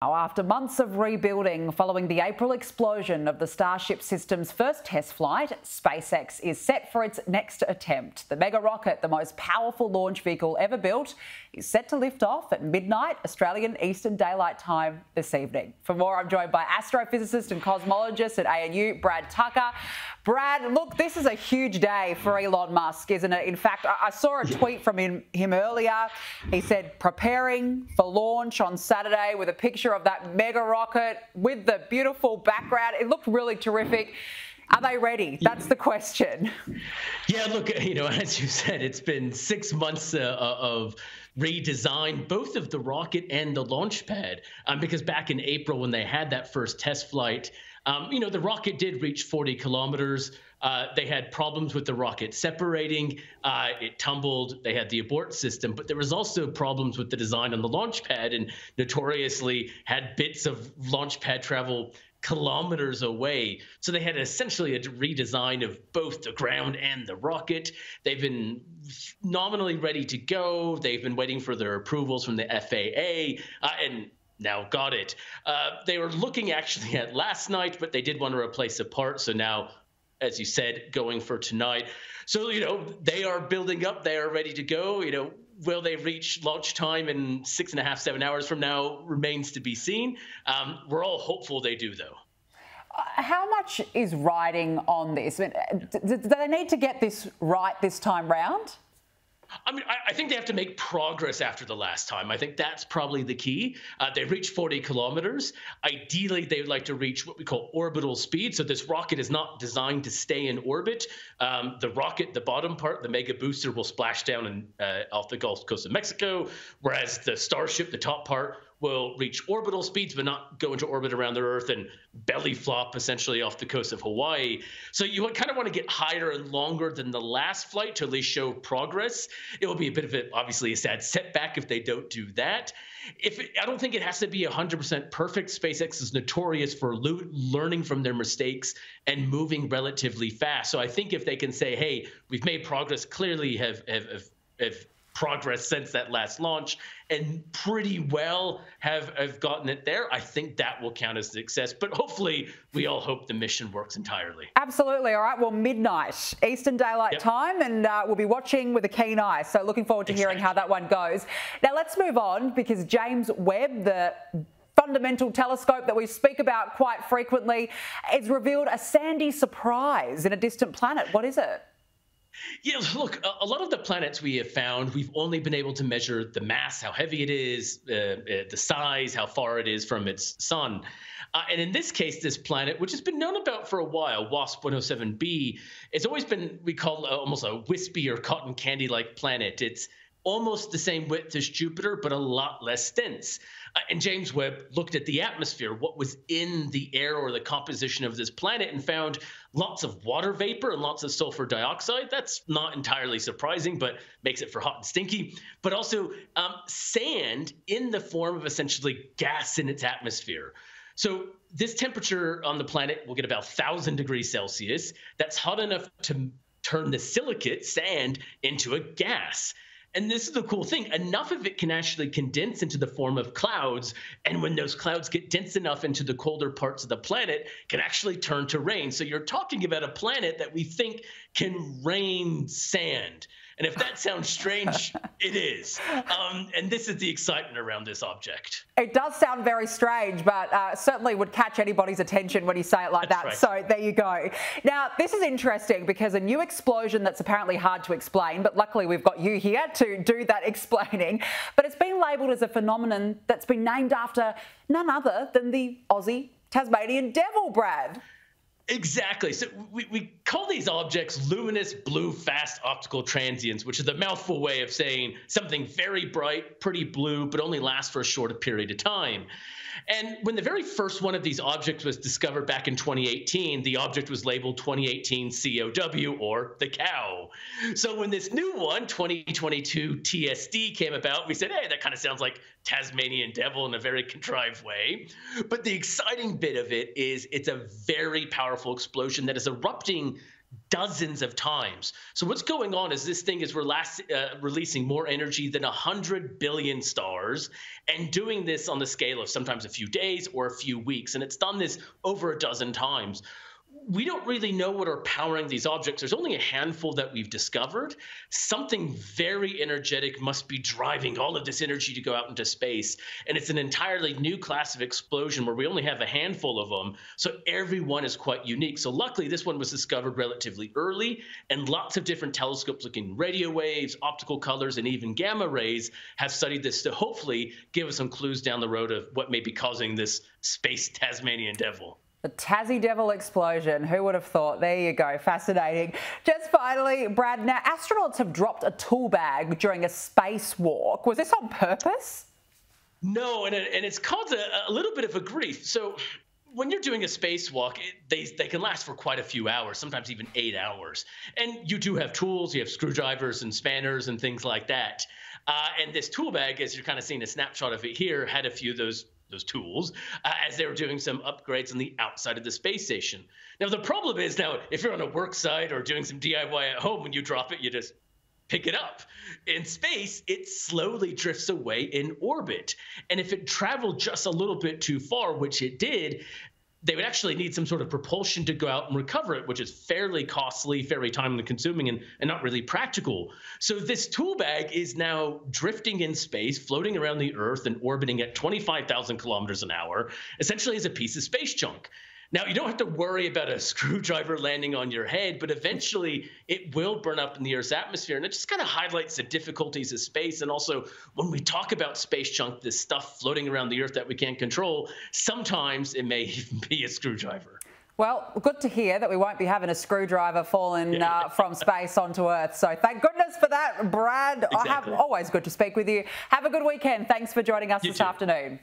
Now, after months of rebuilding following the April explosion of the Starship system's first test flight, SpaceX is set for its next attempt. The mega rocket, the most powerful launch vehicle ever built, is set to lift off at midnight Australian Eastern Daylight Time this evening. For more, I'm joined by astrophysicist and cosmologist at ANU, Brad Tucker. Brad, look, this is a huge day for Elon Musk, isn't it? In fact, I saw a tweet from him earlier. He said preparing for launch on Saturday with a picture of that mega rocket with the beautiful background. It looked really terrific. Are they ready? That's the question. Yeah, look, as you said, it's been 6 months of redesign, both of the rocket and the launch pad, because back in April when they had that first test flight, the rocket did reach 40 kilometers. They had problems with the rocket separating. It tumbled. They had the abort system, but there was also problems with the design on the launch pad, and notoriously had bits of launch pad travel kilometers away. So they had essentially a redesign of both the ground and the rocket. They've been nominally ready to go. They've been waiting for their approvals from the FAA, and now got it. They were looking actually at last night, but they did want to replace a part. So now, as you said, going for tonight. So, they are building up. They are ready to go. Will they reach launch time in 6.5, 7 hours from now remains to be seen. We're all hopeful they do, though. How much is riding on this? Do they need to get this right this time round? I think they have to make progress after the last time. I think that's probably the key. They reached 40 kilometers. Ideally, they would like to reach what we call orbital speed. So this rocket is not designed to stay in orbit. The rocket, the bottom part, the mega booster, will splash down off the Gulf Coast of Mexico, whereas the Starship, the top part, will reach orbital speeds but not go into orbit around the Earth and belly flop essentially off the coast of Hawaii. So you kind of want to get higher and longer than the last flight to at least show progress. It will be a bit of obviously a sad setback if they don't do that. I don't think it has to be 100% perfect. SpaceX is notorious for learning from their mistakes and moving relatively fast. So I think if they can say, hey, we've made progress, clearly have progress since that last launch, and pretty well have gotten it there, I think that will count as success. But hopefully, we all hope the mission works entirely. Absolutely. All right. Well, midnight Eastern Daylight Time, and we'll be watching with a keen eye. So looking forward to hearing how that one goes. Now, let's move on, because James Webb, the fundamental telescope that we speak about quite frequently, has revealed a sandy surprise in a distant planet. What is it? Yeah, look, a lot of the planets we have found, we've only been able to measure the mass, how heavy it is, the size, how far it is from its sun. And in this case, this planet, which has been known about for a while, WASP 107b, it's always been, we call almost a wispy or cotton candy-like planet. It's almost the same width as Jupiter, but a lot less dense. And James Webb looked at the atmosphere, what was in the air or the composition of this planet, and found lots of water vapor and lots of sulfur dioxide. That's not entirely surprising, but makes it for hot and stinky. But also sand in the form of essentially gas in its atmosphere. So this temperature on the planet will get about 1,000 degrees Celsius. That's hot enough to turn the silicate, sand, into a gas. And this is the cool thing. Enough of it can actually condense into the form of clouds. And when those clouds get dense enough into the colder parts of the planet, can actually turn to rain. So you're talking about a planet that we think can rain sand. And if that sounds strange, it is. And this is the excitement around this object. It does sound very strange, but certainly would catch anybody's attention when you say it like that. Right. So there you go. Now, this is interesting because a new explosion that's apparently hard to explain, but luckily we've got you here to do that explaining. But it's been labelled as a phenomenon that's been named after none other than the Aussie Tasmanian Devil, Brad. Exactly. So we call these objects luminous blue fast optical transients, which is a mouthful way of saying something very bright, pretty blue, but only lasts for a short period of time. And when the very first one of these objects was discovered back in 2018, the object was labeled 2018 COW, or the cow. So when this new one, 2022 TSD, came about, we said, hey, that kind of sounds like Tasmanian Devil in a very contrived way. But the exciting bit of it is it's a very powerful explosion that is erupting dozens of times. So what's going on is this thing is releasing more energy than 100 billion stars, and doing this on the scale of sometimes a few days or a few weeks. And it's done this over a dozen times. We don't really know what are powering these objects. There's only a handful that we've discovered. Something very energetic must be driving all of this energy to go out into space. And it's an entirely new class of explosion where we only have a handful of them. So every one is quite unique. So luckily, this one was discovered relatively early, and lots of different telescopes looking radio waves, optical colors, and even gamma rays have studied this to hopefully give us some clues down the road of what may be causing this space Tasmanian Devil. The Tassie Devil explosion. Who would have thought? There you go. Fascinating. Just finally, Brad, now astronauts have dropped a tool bag during a spacewalk. Was this on purpose? No, and it's caused a little bit of a grief. So when you're doing a spacewalk, they can last for quite a few hours, sometimes even 8 hours. And you do have tools. You have screwdrivers and spanners and things like that. And this tool bag, as you're kind of seeing a snapshot of it here, had a few of those tools as they were doing some upgrades on the outside of the space station. Now, the problem is now, if you're on a work site or doing some DIY at home, when you drop it, you just pick it up. In space, it slowly drifts away in orbit. And if it traveled just a little bit too far, which it did, they would actually need some sort of propulsion to go out and recover it, which is fairly costly, fairly time-consuming, and not really practical. So this tool bag is now drifting in space, floating around the Earth and orbiting at 25,000 kilometers an hour, essentially as a piece of space junk. Now, you don't have to worry about a screwdriver landing on your head, but eventually it will burn up in the Earth's atmosphere. And it just kind of highlights the difficulties of space. And also, when we talk about space junk, this stuff floating around the Earth that we can't control, sometimes it may even be a screwdriver. Well, good to hear that we won't be having a screwdriver falling from space onto Earth. So thank goodness for that, Brad. Exactly. Always good to speak with you. Have a good weekend. Thanks for joining us this afternoon.